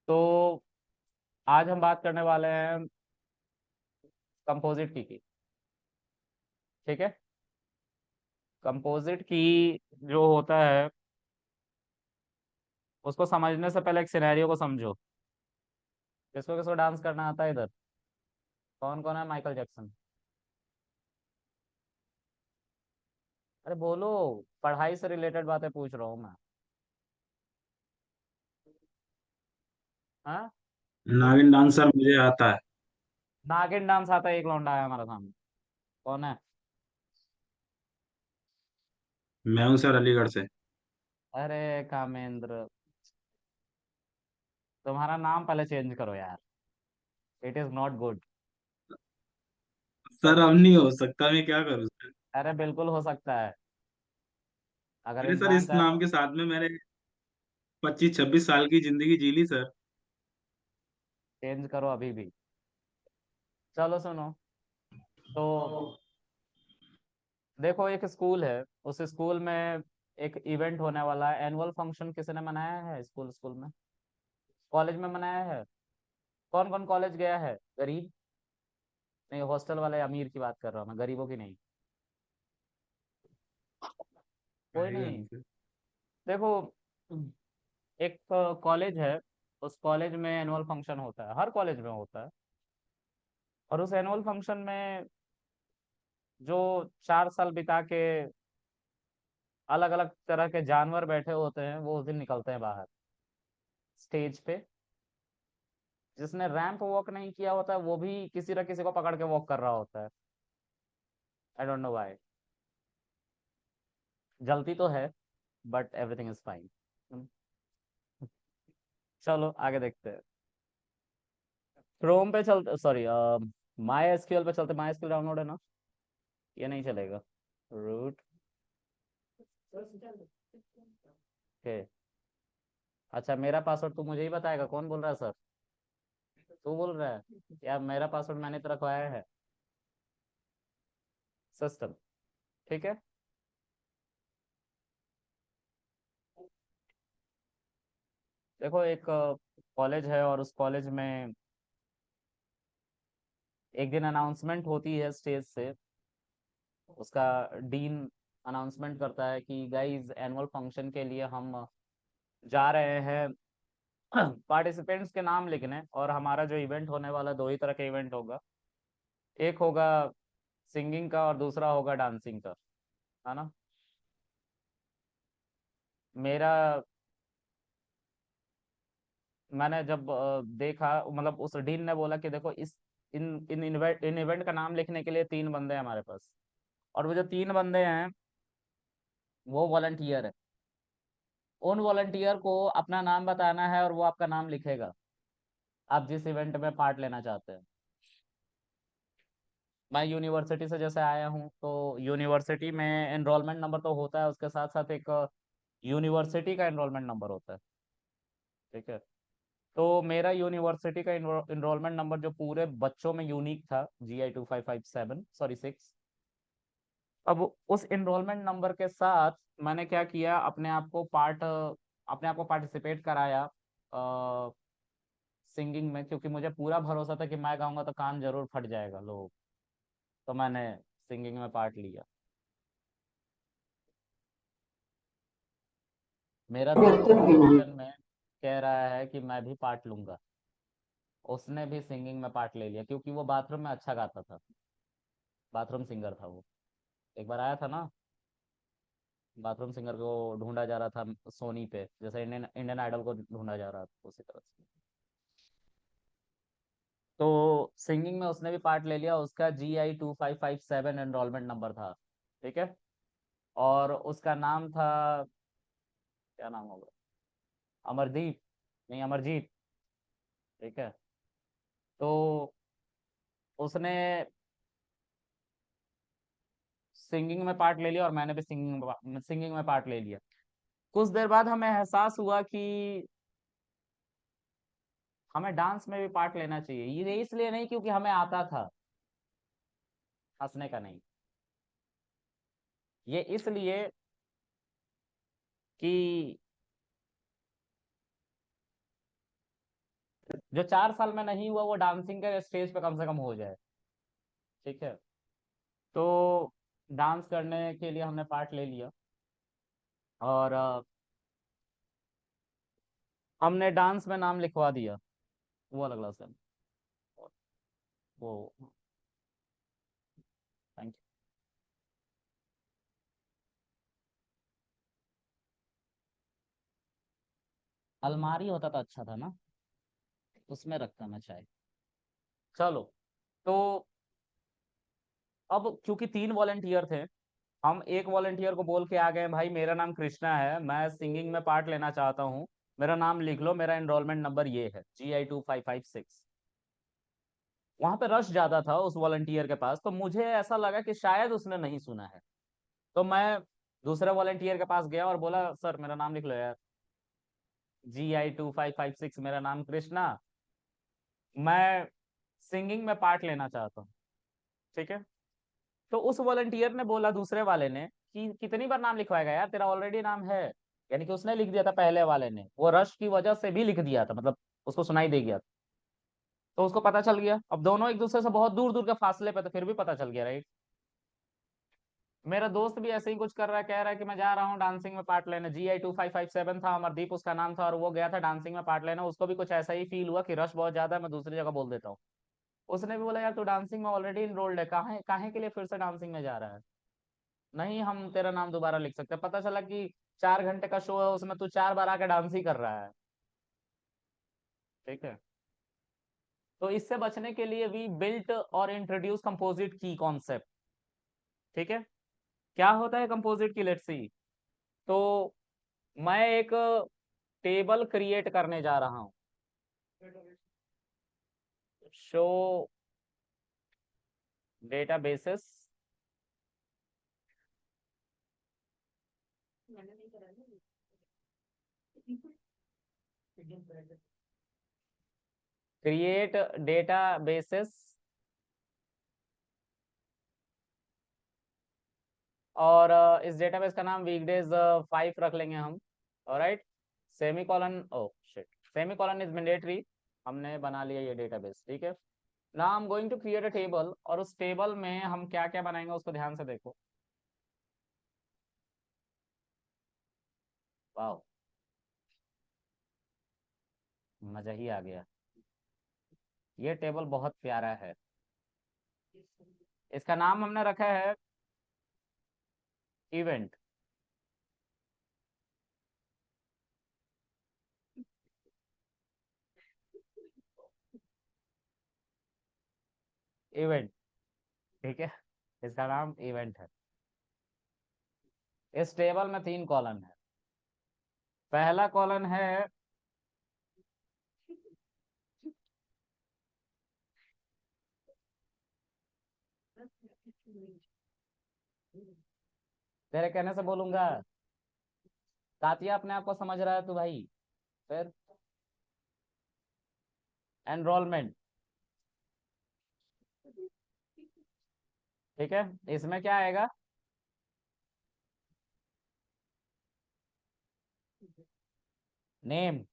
तो आज हम बात करने वाले हैं कंपोजिट की। ठीक है। कंपोजिट की जो होता है उसको समझने से पहले एक सिनेरियो को समझो। किसको किसको डांस करना आता है इधर? कौन कौन है माइकल जैक्सन? अरे बोलो। पढ़ाई से रिलेटेड बातें पूछ रहा हूँ मैं। हाँ। नागिन डांसर मुझे आता है। नागिन डांस आता है? एक लौंडा है हमारे सामने। कौन है? मैं हूँ सर, अलीगढ़ से। अरे कामेंद्र, तुम्हारा नाम पहले चेंज करो यार। It is not good. Sir अब नहीं हो सकता, मैं क्या करूँ सर। अरे बिल्कुल हो सकता है, अगर अरे सर, इंसान इस चाहे नाम तो। के साथ में मैंने 25-26 साल की जिंदगी जी ली सर। चेंज करो अभी भी। चलो सुनो। तो देखो, एक स्कूल है, उस स्कूल में एक इवेंट होने वाला है। एनुअल फंक्शन किसी ने मनाया है स्कूल स्कूल में? कॉलेज में मनाया है? कौन कौन कॉलेज गया है? गरीब? नहीं, हॉस्टल वाले अमीर की बात कर रहा हूँ मैं, गरीबों की नहीं। कोई आएगा नहीं। नहीं सर। देखो, एक कॉलेज है, उस कॉलेज में एनुअल फंक्शन होता है, हर कॉलेज में होता है। और उस एनुअल फंक्शन में जो 4 साल बिता के अलग अलग तरह के जानवर बैठे होते हैं, वो उस दिन निकलते हैं बाहर स्टेज पे। जिसने रैंप वॉक नहीं किया होता है वो भी किसी न किसी को पकड़ के वॉक कर रहा होता है। I don't know why. जलती तो है, बट एवरीथिंग इज फाइन। चलो आगे देखते हैं। क्रोम पे चलते, सॉरी, माई एसक्यूएल पे चलते। माई एसक्यूएल डाउनलोड है ना? ये नहीं चलेगा। रूट। ओके। अच्छा, मेरा पासवर्ड तू मुझे ही बताएगा? कौन बोल रहा है सर? तू बोल रहा है? या मेरा पासवर्ड मैंने तो रखवाया है? सिस्टम। ठीक है। देखो, एक कॉलेज है और उस कॉलेज में एक दिन अनाउंसमेंट होती है स्टेज से। उसका डीन अनाउंसमेंट करता है कि गाइस, एनुअल फंक्शन के लिए हम जा रहे हैं पार्टिसिपेंट्स के नाम लिखने। और हमारा जो इवेंट होने वाला, दो ही तरह का इवेंट होगा। एक होगा सिंगिंग का और दूसरा होगा डांसिंग का, है ना? मेरा मैंने जब देखा, मतलब उस डीन ने बोला कि देखो, इस इन इवेंट का नाम लिखने के लिए 3 बंदे हैं हमारे पास। और वो जो 3 बंदे हैं वो वॉलंटियर है। उन वॉलंटियर को अपना नाम बताना है और वो आपका नाम लिखेगा, आप जिस इवेंट में पार्ट लेना चाहते हैं। मैं यूनिवर्सिटी से जैसे आया हूँ, तो यूनिवर्सिटी में एनरोलमेंट नंबर तो होता है, उसके साथ साथ एक यूनिवर्सिटी का एनरोलमेंट नंबर होता है। ठीक है। तो मेरा यूनिवर्सिटी का इनरोलमेंट नंबर जो पूरे बच्चों में यूनिक था, GI 2557, सॉरी 6। अब उस इनरोलमेंट नंबर के साथ मैंने क्या किया, अपने आप को पार्टिसिपेट कराया सिंगिंग में, क्योंकि मुझे पूरा भरोसा था कि मैं गाऊंगा तो कान जरूर फट जाएगा लोग। तो मैंने सिंगिंग में पार्ट लिया। मेरा दोस्त ऑडिशन में कह रहा है कि मैं भी पार्ट लूंगा। उसने भी सिंगिंग में पार्ट ले लिया क्योंकि वो बाथरूम में अच्छा गाता था। बाथरूम सिंगर था वो। एक बार आया था ना, बाथरूम सिंगर को ढूंढा जा रहा था सोनी पे, जैसे इंडियन इंडियन आइडल को ढूंढा जा रहा था, उसी तरह से। तो सिंगिंग में उसने भी पार्ट ले लिया, उसका GI 2557 एनरोलमेंट नंबर था। ठीक है। और उसका नाम था, क्या नाम होगा? अमरदीप, नहीं अमरजीत। ठीक है। तो उसने सिंगिंग में पार्ट ले लिया और मैंने भी सिंगिंग में पार्ट ले लिया। कुछ देर बाद हमें एहसास हुआ कि हमें डांस में भी पार्ट लेना चाहिए। ये इसलिए नहीं क्योंकि हमें आता था, हंसने का नहीं। ये इसलिए कि जो 4 साल में नहीं हुआ वो डांसिंग के स्टेज पे कम से कम हो जाए। ठीक है। तो डांस करने के लिए हमने पार्ट ले लिया, और हमने डांस में नाम लिखवा दिया। वो अलग क्लास है। वो थैंक यू। अलमारी होता तो अच्छा था ना, उसमें रखता मैं चाहे। चलो। तो अब क्योंकि 3 वॉलेंटियर थे, हम एक वॉलेंटियर को बोल के आ गए, भाई मेरा नाम कृष्णा है, मैं सिंगिंग में पार्ट लेना चाहता हूँ, मेरा नाम लिख लो, मेरा एनरोलमेंट नंबर ये है GI2556। वहां पे रश ज्यादा था उस वॉलंटियर के पास, तो मुझे ऐसा लगा कि शायद उसने नहीं सुना है। तो मैं दूसरे वॉलंटियर के पास गया और बोला, सर मेरा नाम लिख लो यार, GI2556, मेरा नाम कृष्णा, मैं सिंगिंग में पार्ट लेना चाहता हूँ। ठीक है। तो उस वॉलंटियर ने बोला, दूसरे वाले ने, कि कितनी बार नाम लिखवाएगा यार, तेरा ऑलरेडी नाम है। यानी कि उसने लिख दिया था, पहले वाले ने, वो रश की वजह से भी लिख दिया था, मतलब उसको सुनाई दे गया। तो उसको पता चल गया। अब दोनों एक दूसरे से बहुत दूर दूर के फासले पे थे, फिर भी पता चल गया, राइट। मेरा दोस्त भी ऐसे ही कुछ कर रहा है, कह रहा है कि मैं जा रहा हूँ डांसिंग में पार्ट लेने, GI2557 था, अमरदीप उसका नाम था, और वो गया था डांसिंग में पार्ट लेने। उसको भी कुछ ऐसा ही फील हुआ कि रश बहुत ज्यादा है, मैं दूसरी जगह बोल देता हूँ। उसने भी बोला, यार तू डांसिंग में ऑलरेडी इनरोल्ड है, काहे काहे के लिए फिर से डांसिंग में जा रहा है। नहीं, हम तेरा नाम दोबारा लिख सकते हैं। पता चला कि 4 घंटे का शो है, उसमें तू 4 बार आके डांस ही कर रहा है। ठीक है। तो इससे बचने के लिए वी बिल्ट और इंट्रोड्यूस कंपोजिट की कॉन्सेप्ट। ठीक है। क्या होता है कंपोजिट की, लेट्स सी। तो मैं एक टेबल क्रिएट करने जा रहा हूँ। शो डेटाबेसेस क्रिएट डेटाबेसेस, और इस डेटाबेस का नाम वीकडेज 5 रख लेंगे हम। Alright. Semicolon, oh shit, semicolon is mandatory. हमने बना लिया ये डेटाबेस। ठीक है। Now I am going to create a table, और उस टेबल में हम क्या क्या बनाएंगे उसको ध्यान से देखो। वाह, मजा ही आ गया। ये टेबल बहुत प्यारा है। इसका नाम हमने रखा है इवेंट। इवेंट। ठीक है। इसका नाम इवेंट है। इस टेबल में 3 कॉलम है। पहला कॉलम है, तेरे कहने से बोलूंगा, कातिया अपने आप को समझ रहा है तू भाई। फिर एनरोलमेंट। ठीक है। इसमें क्या आएगा, नेम।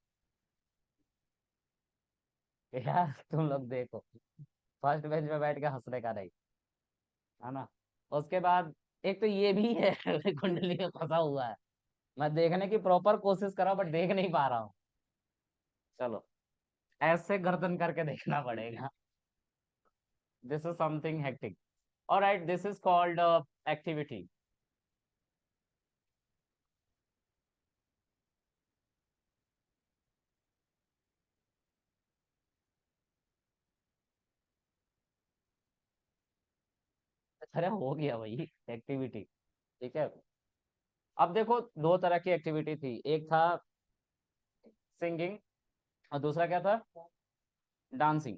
यार तुम लोग देखो, फर्स्ट बेंच पे बैठ के हंसने का नहीं, है ना। उसके बाद एक तो ये भी है कुंडली में फंसा हुआ है। मैं देखने की प्रॉपर कोशिश कर रहा हूँ, बट देख नहीं पा रहा हूँ। चलो, ऐसे गर्दन करके देखना पड़ेगा। This is something hectic. Alright, this is called activity. अरे हो गया भाई, एक्टिविटी। ठीक है। अब देखो, 2 तरह की एक्टिविटी थी, एक था सिंगिंग, और दूसरा क्या था, डांसिंग।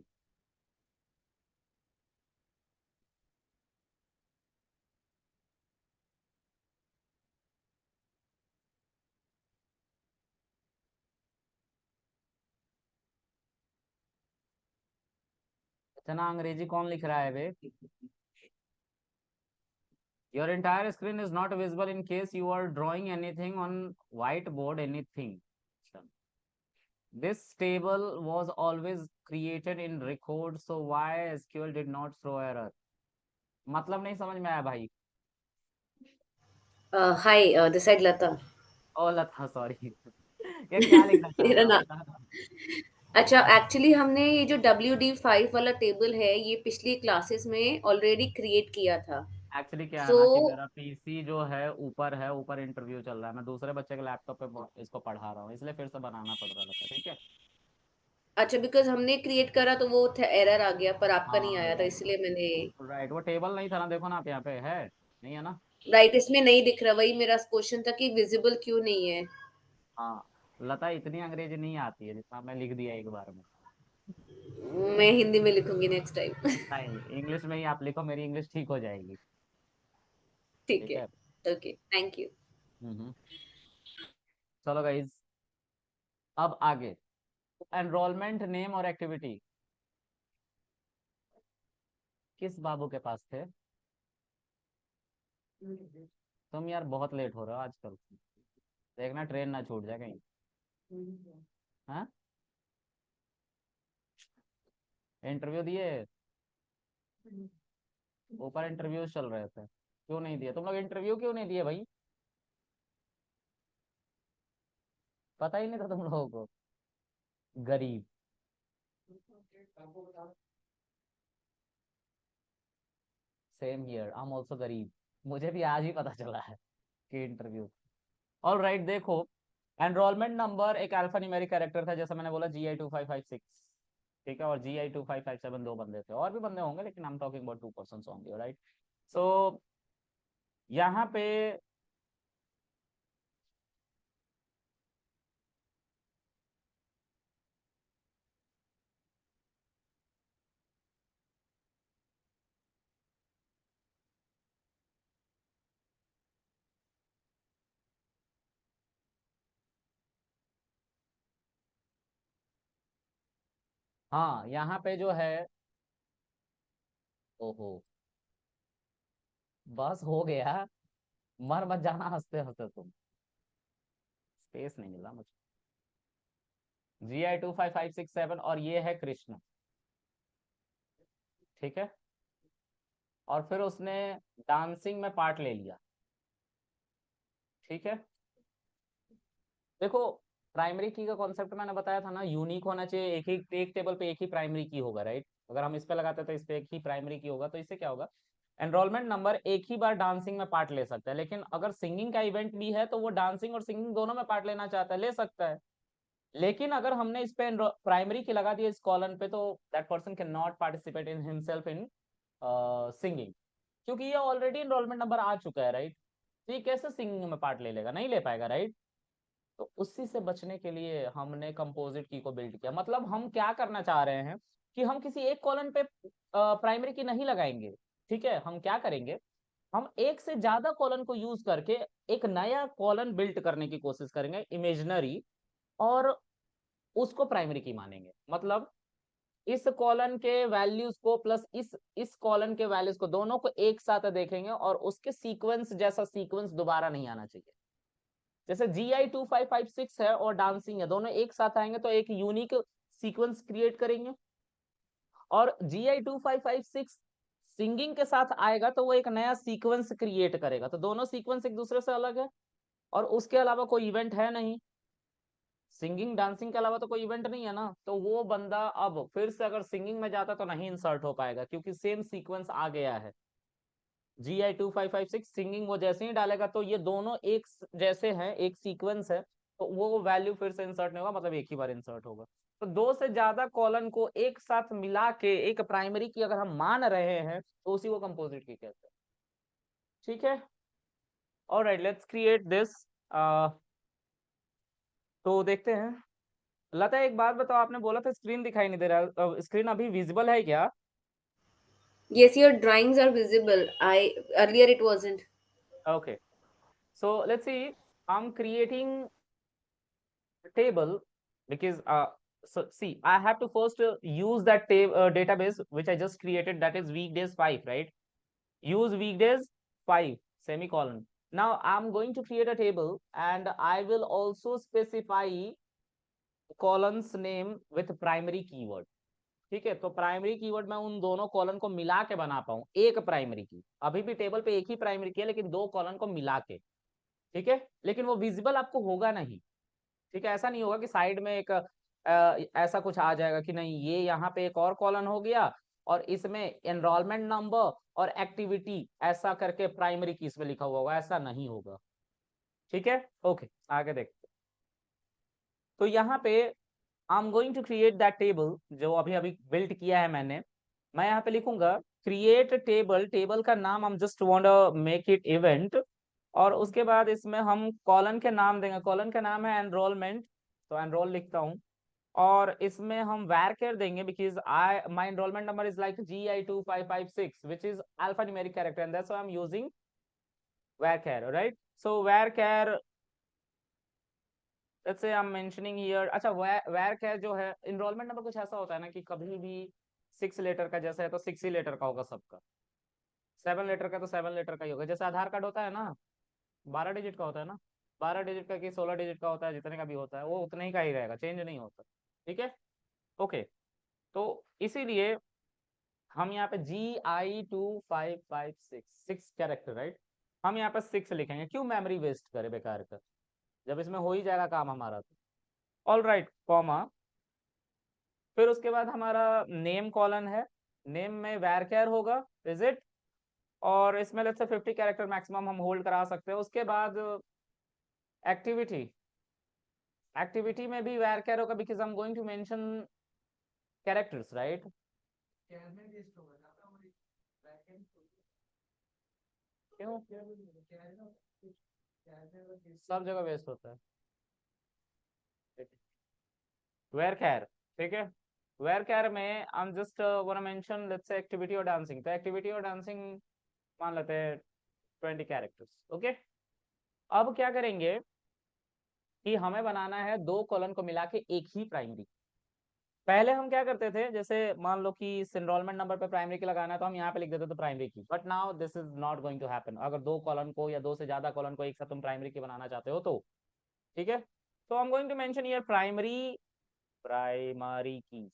इतना अंग्रेजी कौन लिख रहा है बे। Your entire screen is not visible in case you are drawing anything on whiteboard anything. अच्छा, This table was always created in record, so why SQL did not throw error? मतलब नहीं समझ में आया भाई। Hi, this side Lata. Oh Lata, sorry. ये क्या लिखना चाह मेरा रहा नाम। बता। अच्छा, एक्चुअली हमने ये जो WD5 वाला टेबल है ये पिछली क्लासेस में ऑलरेडी क्रिएट किया था। एक्चुअली क्या है सो ना कि मेरा पीसी जो है, ऊपर इंटरव्यू चल रहा है, मैं दूसरे बच्चे के लैपटॉप पे इसको पढ़ा रहा हूँ, इसलिए फिर से बनाना पड़ रहा था। ठीक है। अच्छा, बिकॉज हमने क्रिएट करा तो वो एरर आ गया, पर आपका नहीं हाँ आया था, राइट। इसलिए मैंने। राइट, वो टेबल नहीं था ना, देखो ना आप यहाँ पे है, नहीं है ना। राइट, इसमें नहीं दिख रहा, वही मेरा क्वेश्चन था कि विजिबल क्यों नहीं है। हाँ, लता इतनी अंग्रेजी नहीं आती है जितना मैं लिख दिया एक बार में। मैं हिंदी में लिखूंगी नेक्स्ट टाइम। नहीं, इंग्लिश में ही आप लिखो, मेरी इंग्लिश ठीक हो जाएगी। ठीक ठीक है। है। Okay, thank you. हम्म। चलो गाइज, अब आगे। एनरोलमेंट नेम और एक्टिविटी किस बाबू के पास थे? तुम यार बहुत लेट हो रहे हो आजकल, देखना ट्रेन ना छूट जाए कहीं। हाँ, इंटरव्यू दिए, ऊपर इंटरव्यू चल रहे थे, क्यों नहीं दिए तुम लोग? इंटरव्यू क्यों नहीं दिए भाई? पता ही नहीं था तुम लोगों को? गरीब। Same here, I am also गरीब। मुझे भी आज ही पता चला है कि इंटरव्यू। ऑल राइट, देखो, एनरोलमेंट नंबर एक अल्फा न्यूमेरिक कैरेक्टर था, जैसा मैंने बोला, GI 2556। ठीक है, और GI 2557 दो बंदे थे, और भी बंदे होंगे, लेकिन I am talking about 2 person only, right. So यहाँ पे हाँ, यहाँ पे जो है, ओहो, बस हो गया, मर मत जाना हंसते हंसते तुम, स्पेस नहीं मिला मुझे। GI 25567, और ये है कृष्ण। ठीक है, और फिर उसने डांसिंग में पार्ट ले लिया। ठीक है, देखो, प्राइमरी की का कॉन्सेप्ट मैंने बताया था ना, यूनिक होना चाहिए, एक टेबल पे एक ही प्राइमरी की होगा, राइट। अगर हम इस पे लगाते तो इस पे एक ही प्राइमरी की होगा, तो इससे क्या होगा, एनरोलमेंट नंबर एक ही बार डांसिंग में पार्ट ले सकता है, लेकिन अगर सिंगिंग का इवेंट भी है तो वो डांसिंग और सिंगिंग दोनों में पार्ट लेना चाहता है, ले सकता है। लेकिन अगर हमने इस पे प्राइमरी की लगा दिया इस कॉलन पे, तो that person can not participate in himself in singing, क्योंकि ये ऑलरेडी एनरोलमेंट नंबर आ चुका है, राइट। तो ये कैसे सिंगिंग में पार्ट ले लेगा? नहीं ले पाएगा, राइट। तो उसी से बचने के लिए हमने कंपोजिट की को बिल्ड किया। मतलब हम क्या करना चाह रहे हैं कि हम किसी एक कॉलन पे प्राइमरी की नहीं लगाएंगे। ठीक है, हम क्या करेंगे, हम एक से ज्यादा कॉलन को यूज करके एक नया कॉलन बिल्ड करने की कोशिश करेंगे, इमेजिनरी, और उसको प्राइमरी की मानेंगे। मतलब इस कॉलन के वैल्यूज को प्लस इस कॉलन के वैल्यूज को, दोनों को एक साथ देखेंगे, और उसके सीक्वेंस जैसा सीक्वेंस दोबारा नहीं आना चाहिए। जैसे GI 2556 है और डांसिंग है, दोनों एक साथ आएंगे तो एक यूनिक सीक्वेंस क्रिएट करेंगे, और GI 2556 सिंगिंग के साथ आएगा तो वो एक नया सीक्वेंस क्रिएट करेगा, तो दोनों सीक्वेंस एक दूसरे से अलग है, और उसके अलावा कोई इवेंट है नहीं, सिंगिंग डांसिंग के अलावा तो कोई इवेंट नहीं है ना, तो वो बंदा अब फिर से अगर सिंगिंग में जाता तो नहीं इंसर्ट हो पाएगा, क्योंकि सेम सीक्वेंस आ गया है। GI 2556 सिंगिंग वो जैसे ही डालेगा तो ये दोनों एक जैसे हैं, एक सीक्वेंस है, तो वो वैल्यू फिर से इंसर्ट नहीं होगा, मतलब एक ही बार इंसर्ट होगा। तो दो से ज्यादा कॉलन को एक साथ मिला के एक प्राइमरी की अगर हम मान रहे हैं तो उसी को कंपोजिट की कहते हैं। ठीक है, ऑलराइट, लेट्स क्रिएट दिस। तो देखते हैं। लता, एक बात बताओ, आपने बोला था स्क्रीन दिखाई नहीं दे रहा, स्क्रीन अभी विजिबल है क्या? Yes, your drawings are visible. I earlier it wasn't. Okay, so let's see. I'm creating a table because so see, I have to first use that database which I just created, that is weekdays 5, right? Use weekdays 5 semicolon. Now I'm going to create a table, and I will also specify columns name with primary keyword. ठीक है, तो primary keyword मैं उन दोनों colon को मिला के बना पाऊं, एक प्राइमरी की, अभी भी टेबल पे एक ही प्राइमरी की है लेकिन दो कॉलन को मिला के। ठीक है, लेकिन वो विजिबल आपको होगा नहीं। ठीक है, ऐसा नहीं होगा कि साइड में एक ऐसा कुछ आ जाएगा कि नहीं ये यहाँ पे एक और कॉलन हो गया और इसमें एनरोलमेंट नंबर और एक्टिविटी ऐसा करके प्राइमरी की इसमें लिखा हुआ होगा, ऐसा नहीं होगा। ठीक है, ओके, आगे देखते। तो यहाँ पे I am going to create that table जो अभी अभी बिल्ड किया है मैंने। मैं यहाँ पे लिखूंगा क्रिएट टेबल, टेबल का नाम हम just want make it event, और उसके बाद इसमें हम कॉलन के नाम देंगे, कॉलन का नाम है एनरोलमेंट, तो एनरोल लिखता हूँ। और इसमें हम varchar देंगे because I my enrollment number is like GI2556 which is alphanumeric character and that's why I'm using varchar, right? So varchar, let's say I'm mentioning here, अच्छा varchar जो है enrollment number कुछ ऐसा होता है ना कि कभी भी 6 लेटर का जैसा है तो 6 ही लेटर का होगा सबका, 7 लेटर का तो 7 लेटर का ही होगा। जैसे आधार कार्ड होता है ना 12 डिजिट का होता है ना, 12 डिजिट का कि 16 डिजिट का होता है, जितने का भी होता है वो उतने ही का ही रहेगा, चेंज नहीं होता। ठीक है, ओके। तो इसीलिए हम यहाँ पे GI2556 6 कैरेक्टर, राइट, हम यहाँ पे 6 लिखेंगे, क्यों मेमोरी वेस्ट करे बेकार का, जब इसमें हो ही जाएगा काम हमारा तो। ऑल राइट, कॉमा, फिर उसके बाद हमारा नेम कॉलन है, नेम में varchar होगा, इज इट, और इसमें लेट्स से 50 कैरेक्टर मैक्सिमम हम होल्ड करा सकते हैं। उसके बाद एक्टिविटी, एक्टिविटी में भी varchar होगा because I am going to mention characters, right. क्यों, सब जगह वेस्ट होता है। varchar, ठीक है, varchar में I'm just wanna mention let's say activity और डांसिंग, तो एक्टिविटी और डांसिंग मान लेते हैं 20 कैरेक्टर्स। ओके, अब क्या करेंगे कि हमें बनाना है दो कॉलन को मिला के एक ही प्राइमरी। पहले हम क्या करते थे, जैसे मान लो कि इस एनरोलमेंट नंबर पे प्राइमरी की लगाना है तो हम यहाँ पे लिख देते थे primary key, but now this is not going to happen. अगर दो कॉलन को या दो से ज्यादा कॉलन को एक साथ तुम प्राइमरी की बनाना चाहते हो तो, ठीक है, तो I am going to mention here primary key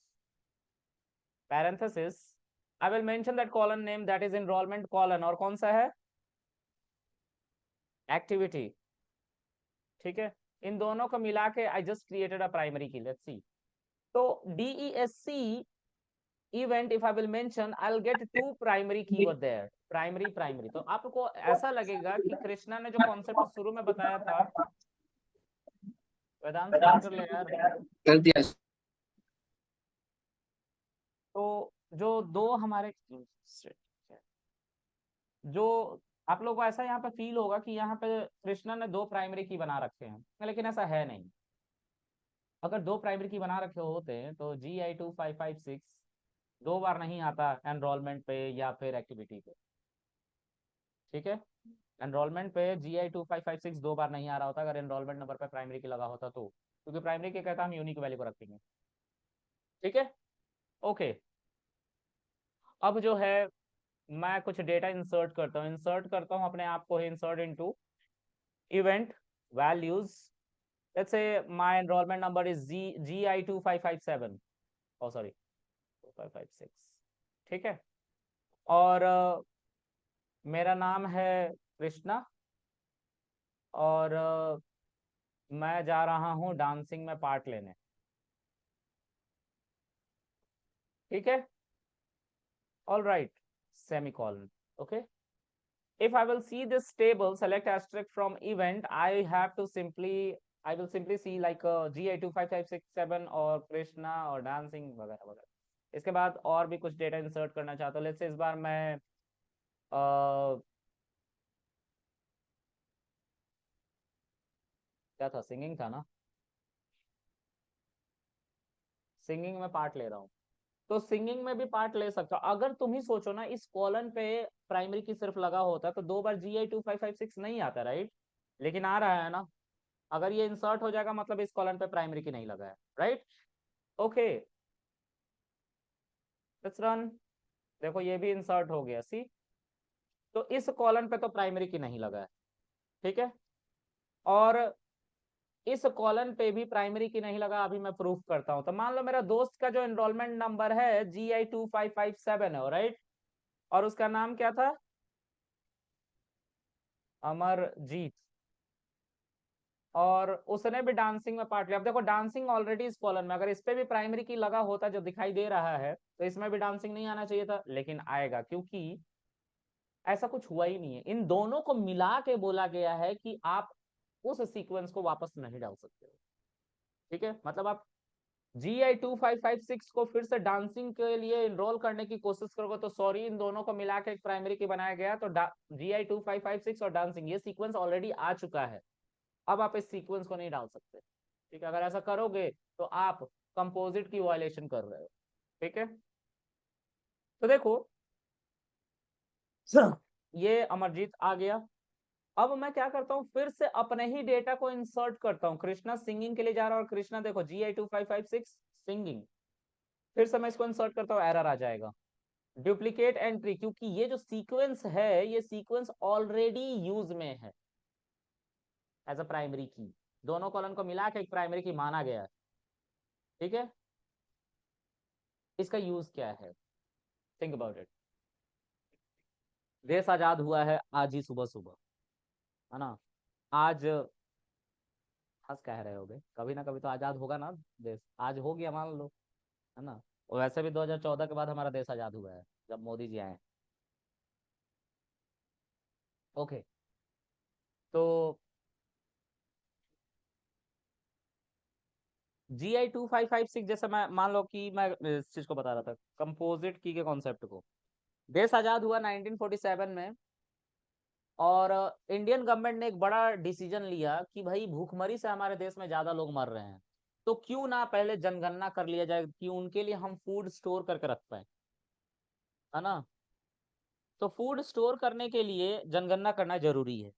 parenthesis, I will mention that column name that is enrollment column, और कौन सा है एक्टिविटी। ठीक है, इन दोनों को मिला के I just created a primary key, let's see. तो DESC event if I will mention I will get 2 primary keyword there, primary primary. तो आपको ऐसा लगेगा कि कृष्णा ने जो कॉन्सेप्ट शुरू में बताया था, वेदांश बात कर ले यार, कर दिया। तो जो दो हमारे जो आप लोग को ऐसा यहाँ पे फील होगा कि यहाँ पे कृष्णा ने दो प्राइमरी की बना रखे हैं, लेकिन ऐसा है नहीं। अगर दो प्राइमरी की बना रखे होते हैं तो GI2556 दो बार नहीं आता एनरोलमेंट पे या फिर एक्टिविटी पे। ठीक है, एनरोलमेंट पे GI2556 दो बार नहीं आ रहा होता अगर एनरोलमेंट नंबर पे प्राइमरी की लगा होता तो, क्योंकि प्राइमरी की कहता हम यूनिक वैल्यू को रखेंगे। ठीक है, ओके। अब जो है मैं कुछ डेटा इंसर्ट करता हूँ, इंसर्ट करता हूँ अपने आप को, insert into event values. Let's say my enrolment number is GI2557, oh sorry 2556। ठीक है, और मेरा नाम है कृष्णा, और मैं जा रहा हूँ डांसिंग में पार्ट लेने। ठीक है, all right, semicolon, okay. If I will see this table, select asterisk from event, I will simply see like GI25567 और कृष्णा और डांसिंग वगैरह वगैरह। इसके बाद और भी कुछ डेटा इंसर्ट करना चाहता हूँ, लेट्स से इस बार मैं क्या था, सिंगिंग था ना, सिंगिंग में पार्ट ले रहा हूँ, तो सिंगिंग में भी पार्ट ले सकता हूँ। अगर तुम ही सोचो ना इस कॉलन पे प्राइमरी की सिर्फ लगा होता तो दो बार GI2556 नहीं आता, राइट, लेकिन आ रहा है ना। अगर ये इंसर्ट हो जाएगा मतलब इस कॉलन पे प्राइमरी की नहीं लगा है, राइट, ओके, लेट्स रन। देखो ये भी इंसर्ट हो गया, सी, तो इस कॉलन पे तो प्राइमरी की नहीं लगा है। ठीक है, और इस कॉलन पे भी प्राइमरी की नहीं लगा, अभी मैं प्रूफ करता हूं। तो मान लो मेरा दोस्त का जो एनरोलमेंट नंबर है GI2557 है, राइट, और उसका नाम क्या था, अमरजीत, और उसने भी डांसिंग में पार्ट लिया। अब देखो डांसिंग ऑलरेडी इस कॉलम में, अगर इस पे भी प्राइमरी की लगा होता जो दिखाई दे रहा है तो इसमें भी डांसिंग नहीं आना चाहिए था, लेकिन आएगा, क्योंकि ऐसा कुछ हुआ ही नहीं है। इन दोनों को मिला के बोला गया है कि आप उस सीक्वेंस को वापस नहीं डाल सकते हो, ठीक है। मतलब आप GI2556 को फिर से डांसिंग के लिए इनरोल करने की कोशिश करोगे तो सॉरी, इन दोनों को मिला के एक प्राइमरी की बनाया गया, तो GI2556 और डांसिंग ये सीक्वेंस ऑलरेडी आ चुका है, अब आप इस सीक्वेंस को नहीं डाल सकते, ठीक है। अगर ऐसा करोगे तो आप कंपोजिट की वायलेशन कर रहे हो, ठीक है। तो देखो ये अमरजीत आ गया। अब मैं क्या करता हूँ, फिर से अपने ही डेटा को इंसर्ट करता हूँ। कृष्णा सिंगिंग के लिए जा रहा है, और कृष्णा देखो GI2556 सिंगिंग, फिर से मैं इसको इंसर्ट करता हूँ, एरर आ जाएगा। डुप्लीकेट एंट्री, क्योंकि ये जो सीक्वेंस है ये सीक्वेंस ऑलरेडी यूज में है एज अ प्राइमरी की, दोनों कॉलम को मिला के एक प्राइमरी की माना गया है, ठीक है। इसका यूज क्या है, थिंक अबाउट इट। देश आजाद हुआ है आज ही सुबह सुबह, है ना। आज हंस कह रहे होगे, कभी ना कभी तो आजाद होगा ना देश, आज हो गया मान लो, है ना। और वैसे भी 2014 के बाद हमारा देश आजाद हुआ है, जब मोदी जी आए। ओके, तो GI2556 जैसे मैं मान लो कि मैं इस चीज को बता रहा था, कंपोजिट की के कॉन्सेप्ट को। देश आजाद हुआ 1947 में, और इंडियन गवर्नमेंट ने एक बड़ा डिसीजन लिया कि भाई भूखमरी से हमारे देश में ज्यादा लोग मर रहे हैं, तो क्यों ना पहले जनगणना कर लिया जाए कि उनके लिए हम फूड स्टोर करके रख पाए, है ना। तो फूड स्टोर करने के लिए जनगणना करना जरूरी है।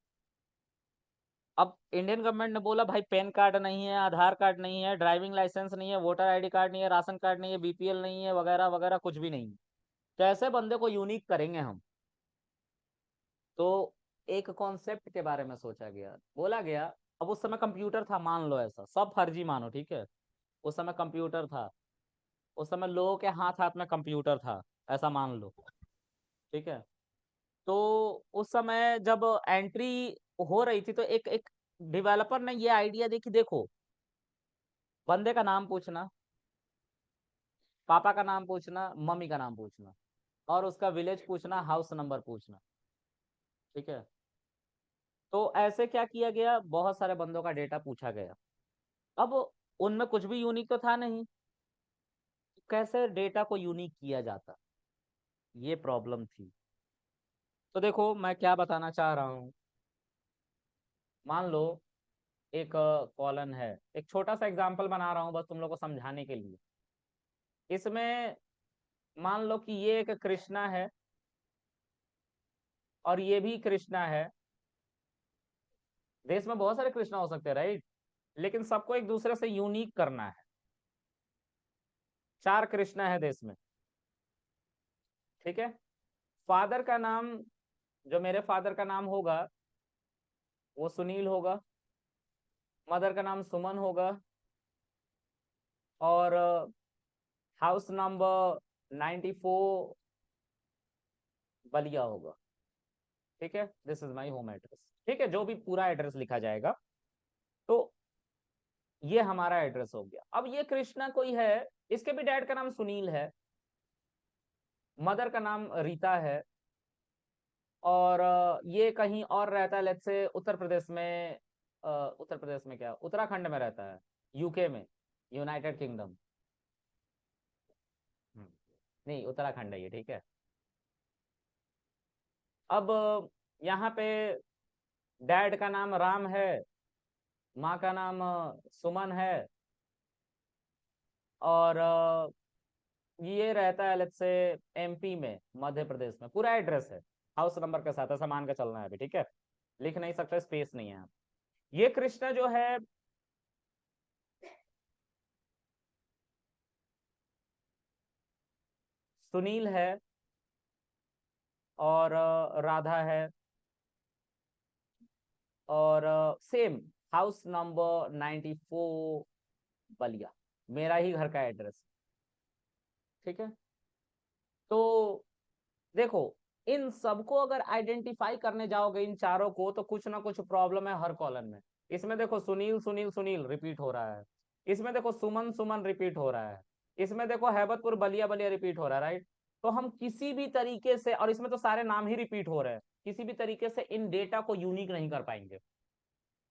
अब इंडियन गवर्नमेंट ने बोला भाई पैन कार्ड नहीं है, आधार कार्ड नहीं है, ड्राइविंग लाइसेंस नहीं है, वोटर आईडी कार्ड नहीं है, राशन कार्ड नहीं है, BPL नहीं है, वगैरह वगैरह कुछ भी नहीं है, कैसे बंदे को यूनिक करेंगे हम। तो एक कॉन्सेप्ट के बारे में सोचा गया, बोला गया। अब उस समय कंप्यूटर था, मान लो, ऐसा सब फर्जी मानो, ठीक है। उस समय कंप्यूटर था, उस समय लोगों के हाथ हाथ में कंप्यूटर था, ऐसा मान लो, ठीक है। तो उस समय जब एंट्री हो रही थी तो एक एक डेवलपर ने ये आइडिया दी कि देखो, बंदे का नाम पूछना, पापा का नाम पूछना, मम्मी का नाम पूछना, और उसका विलेज पूछना, हाउस नंबर पूछना, ठीक है। तो ऐसे क्या किया गया, बहुत सारे बंदों का डेटा पूछा गया। अब उनमें कुछ भी यूनिक तो था नहीं, कैसे डेटा को यूनिक किया जाता, ये प्रॉब्लम थी। तो देखो मैं क्या बताना चाह रहा हूँ, मान लो एक कॉलन है, एक छोटा सा एग्जांपल बना रहा हूँ बस तुम लोग को समझाने के लिए। इसमें मान लो कि ये एक कृष्णा है और ये भी कृष्णा है। देश में बहुत सारे कृष्णा हो सकते हैं, राइट, लेकिन सबको एक दूसरे से यूनिक करना है। 4 कृष्णा है देश में, ठीक है। फादर का नाम, जो मेरे फादर का नाम होगा वो सुनील होगा, मदर का नाम सुमन होगा, और हाउस नंबर 94 बलिया होगा, ठीक है। This is my home address, ठीक है, जो भी पूरा एड्रेस लिखा जाएगा। तो ये हमारा एड्रेस हो गया। अब ये कृष्णा कोई है, इसके भी डैड का नाम सुनील है, मदर का नाम रीता है, और ये कहीं और रहता है, लेट्स से उत्तर प्रदेश में, उत्तर प्रदेश में क्या, उत्तराखंड में रहता है, UK में, यूनाइटेड किंगडम। नहीं, उत्तराखंड है ये, ठीक है। अब यहाँ पे डैड का नाम राम है, माँ का नाम सुमन है, और ये रहता है लेट्स से MP में, मध्य प्रदेश में, पूरा एड्रेस है हाउस नंबर के साथ, ऐसा मान के चलना है अभी, ठीक है। लिख नहीं सकते, स्पेस नहीं है। ये कृष्णा जो है, सुनील है, और राधा है, और सेम हाउस नंबर 94 बलिया, मेरा ही घर का एड्रेस। ठीक है, तो देखो इन सबको अगर आइडेंटिफाई करने जाओगे इन चारों को, तो कुछ ना कुछ प्रॉब्लम है हर कॉलम में। इसमें देखो सुनील सुनील सुनील रिपीट हो रहा है, इसमें देखो सुमन सुमन रिपीट हो रहा है, इसमें देखो हैबतपुर बलिया बलिया रिपीट हो रहा है, राइट। तो हम किसी भी तरीके से, और इसमें तो सारे नाम ही रिपीट हो रहे हैं, किसी भी तरीके से इन डेटा को यूनिक नहीं कर पाएंगे।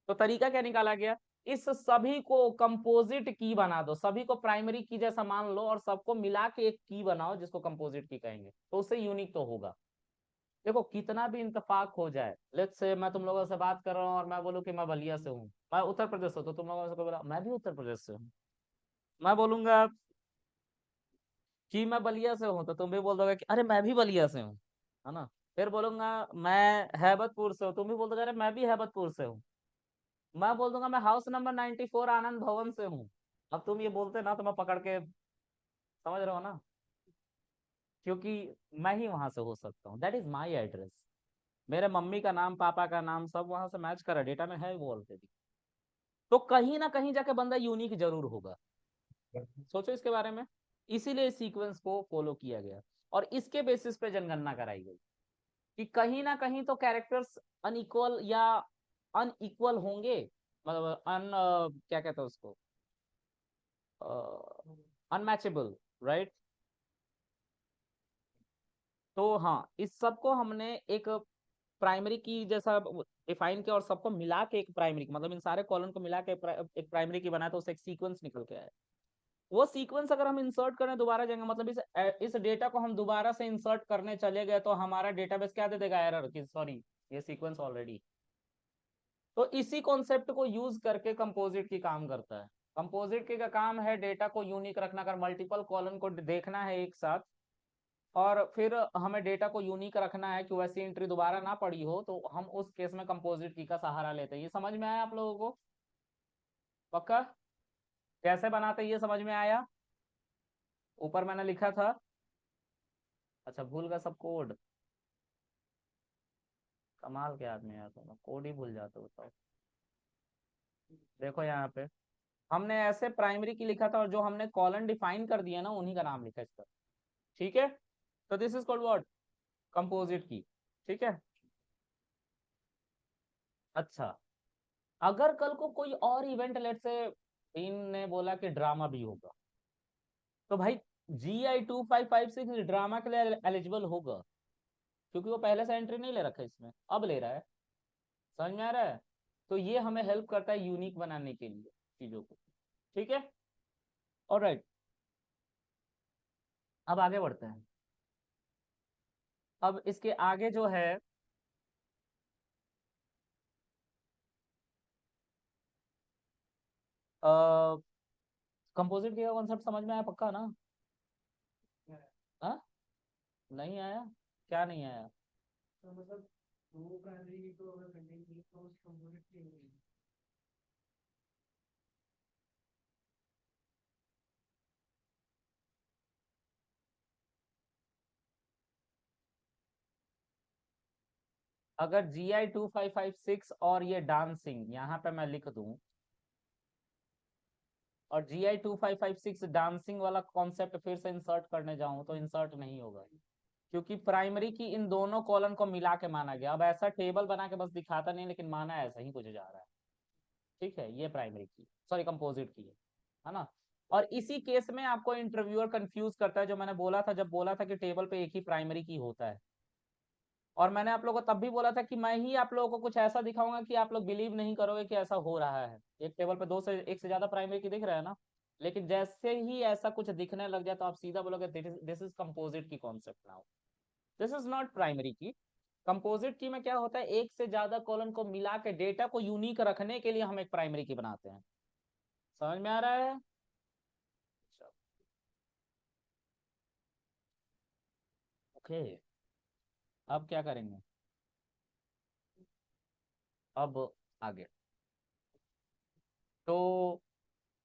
तो तरीका क्या निकाला गया, इस सभी को कंपोजिट की बना दो, सभी को प्राइमरी की जैसा मान लो और सबको मिला के एक की बनाओ जिसको कंपोजिट की कहेंगे, तो उससे यूनिक तो होगा। देखो कितना भी इंतफाक हो जाए, लेट्स से मैं तुम लोगों से बात कर रहा हूँ और मैं बोलूँ कि मैं बलिया से हूँ, मैं उत्तर प्रदेश से हूँ, तो तुम लोगों से कोई बोला मैं भी उत्तर प्रदेश से हूँ, मैं बोलूंगा कि मैं बलिया से हूँ, तो तुम भी बोल दोगे कि अरे मैं भी बलिया से हूँ, है ना। फिर बोलूंगा मैं हैबतपुर से हूँ, तुम भी बोल दोगे अरे मैं भी हैबतपुर से हूँ। मैं बोल दूंगा मैं हाउस नंबर 94 आनंद भवन से हूँ। अब तुम ये बोलते ना तो मैं पकड़ के, समझ रहे हो ना, क्योंकि मैं ही वहां से हो सकता हूँ, दैट इज माई एड्रेस। मेरे मम्मी का नाम पापा का नाम सब वहां से मैच करा, डेटा में है वो ऑलरेडी। तो कहीं ना कहीं जाके बंदा यूनिक जरूर होगा, सोचो इसके बारे में। इसीलिए इस सीक्वेंस को फॉलो किया गया और इसके बेसिस पे जनगणना कराई गई कि कहीं ना कहीं तो कैरेक्टर्स अनइक्वल या अनइक्वल होंगे, मतलब क्या कहते हैं उसको, अनमैचेबल, राइट। तो हाँ, इस सबको हमने एक प्राइमरी की जैसा डिफाइन किया और सबको मिला के एक प्राइमरी, मतलब इन सारे कॉलम को मिला के एक प्राइमरी की बनाया, तो उससे एक सीक्वेंस निकल के आया। वो सीक्वेंस अगर हम इंसर्ट करने दोबारा जाएंगे, मतलब इस डेटा को हम दोबारा से इंसर्ट करने चले गए, तो हमारा डेटाबेस क्या दे देगा, एरर की सॉरी ये सीक्वेंस ऑलरेडी। तो इसी कॉन्सेप्ट को यूज करके कंपोजिट की काम करता है। कंपोजिट की का काम है डेटा को यूनिक रखना, अगर मल्टीपल कॉलम को देखना है एक साथ, और फिर हमें डेटा को यूनिक रखना है कि वैसी एंट्री दोबारा ना पड़ी हो, तो हम उस केस में कंपोजिट की का सहारा लेते हैं। ये समझ में आया आप लोगों को, पक्का? कैसे बनाते ये समझ में आया? ऊपर मैंने लिखा था, अच्छा भूल गया सब कोड, कमाल के आदमी यार, तुम कोड ही भूल जाते हो, बताओ। देखो यहाँ पे हमने ऐसे प्राइमरी की लिखा था और जो हमने कॉलन डिफाइन कर दिया ना उन्हीं का नाम लिखा इस पर। ठीक है, तो this is called what, composite key. ठीक है, अच्छा अगर कल को कोई और इवेंट, लेट से टीम ने बोला कि ड्रामा भी होगा, तो भाई GI 2556 ड्रामा के लिए एलिजिबल होगा, क्योंकि वो पहले से एंट्री नहीं ले रखा है इसमें, अब ले रहा है। समझ में आ रहा है? तो ये हमें हेल्प करता है यूनिक बनाने के लिए चीजों को। ठीक है, ऑलराइट, अब आगे बढ़ते हैं। अब इसके आगे जो है, कंपोजिट का कॉन्सेप्ट समझ में आया पक्का ना? हाँ, नहीं आया? क्या नहीं आया? तो मतलब दो प्राइमरी को अगर कंटेन की तो उस कंपोनेंट की होगी। अगर GI 2556 और ये डांसिंग यहाँ पे मैं लिख दूं, और GI 2556 डांसिंग वाला कॉन्सेप्ट फिर से इंसर्ट करने जाऊं, तो इंसर्ट नहीं होगा, क्योंकि प्राइमरी की इन दोनों कॉलम को मिला के माना गया। अब ऐसा टेबल बना के बस दिखाता नहीं, लेकिन माना ऐसा ही कुछ जा रहा है। ठीक है, ये प्राइमरी की, सॉरी कंपोजिट की है ना। और इसी केस में आपको इंटरव्यूअर कंफ्यूज करता है, जो मैंने बोला था, जब बोला था कि टेबल पे एक ही प्राइमरी की होता है। और मैंने आप लोगों को तब भी बोला था कि मैं ही आप लोगों को कुछ ऐसा दिखाऊंगा कि आप लोग बिलीव नहीं करोगे कि ऐसा हो रहा है, एक टेबल पे एक से ज्यादा प्राइमरी की दिख रहा है ना। लेकिन जैसे ही ऐसा कुछ दिखने लग जाए, तो आप सीधा बोलोगे this is composite key concept now, this is not primary की। कंपोजिट की में क्या होता है, एक से ज्यादा कॉलम को मिला के डेटा को यूनिक रखने के लिए हम एक प्राइमरी की बनाते हैं। समझ में आ रहा है? ओके, अब क्या करेंगे, अब आगे, तो